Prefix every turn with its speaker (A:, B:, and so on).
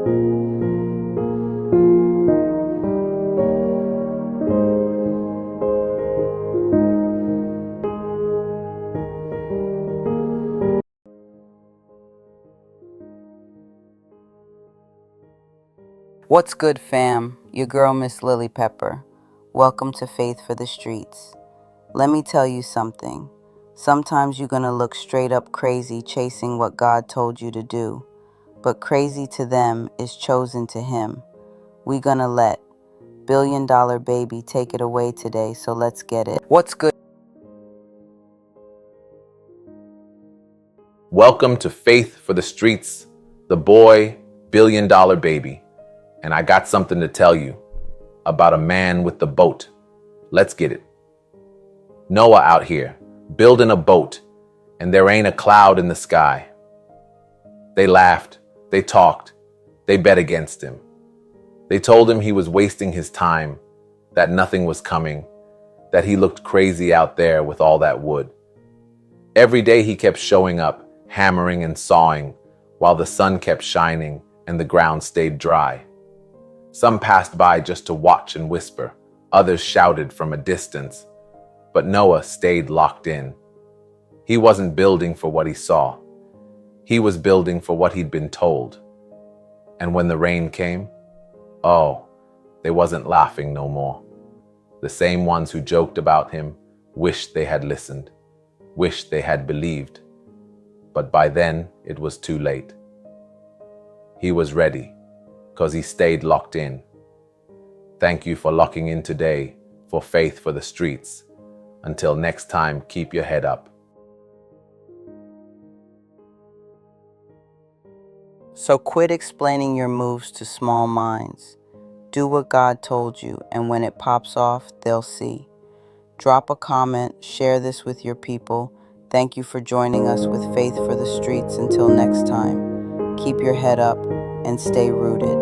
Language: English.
A: What's good, fam? Your girl, Miss Lily Pepper. Welcome to Faith for the Streets. Let me tell you something. Sometimes you're gonna look straight up crazy chasing what God told you to do, but crazy to them is chosen to Him. We gonna let Billion Dollar Baby take it away today, so let's get it. What's good?
B: Welcome to Faith for the Streets, the boy, Billion Dollar Baby. And I got something to tell you about a man with the boat. Let's get it. Noah out here, building a boat, and there ain't a cloud in the sky. They laughed, they talked, they bet against him. They told him he was wasting his time, that nothing was coming, that he looked crazy out there with all that wood. Every day he kept showing up, hammering and sawing, while the sun kept shining and the ground stayed dry. Some passed by just to watch and whisper. Others shouted from a distance. But Noah stayed locked in. He wasn't building for what he saw. He was building for what he'd been told. And when the rain came, oh, they wasn't laughing no more. The same ones who joked about him wished they had listened, wished they had believed. But by then, it was too late. He was ready, 'cause he stayed locked in. Thank you for locking in today for Faith for the Streets. Until next time, keep your head up.
A: So quit explaining your moves to small minds. Do what God told you, and when it pops off, they'll see. Drop a comment, share this with your people. Thank you for joining us with Faith for the Streets. Until next time, keep your head up and stay rooted.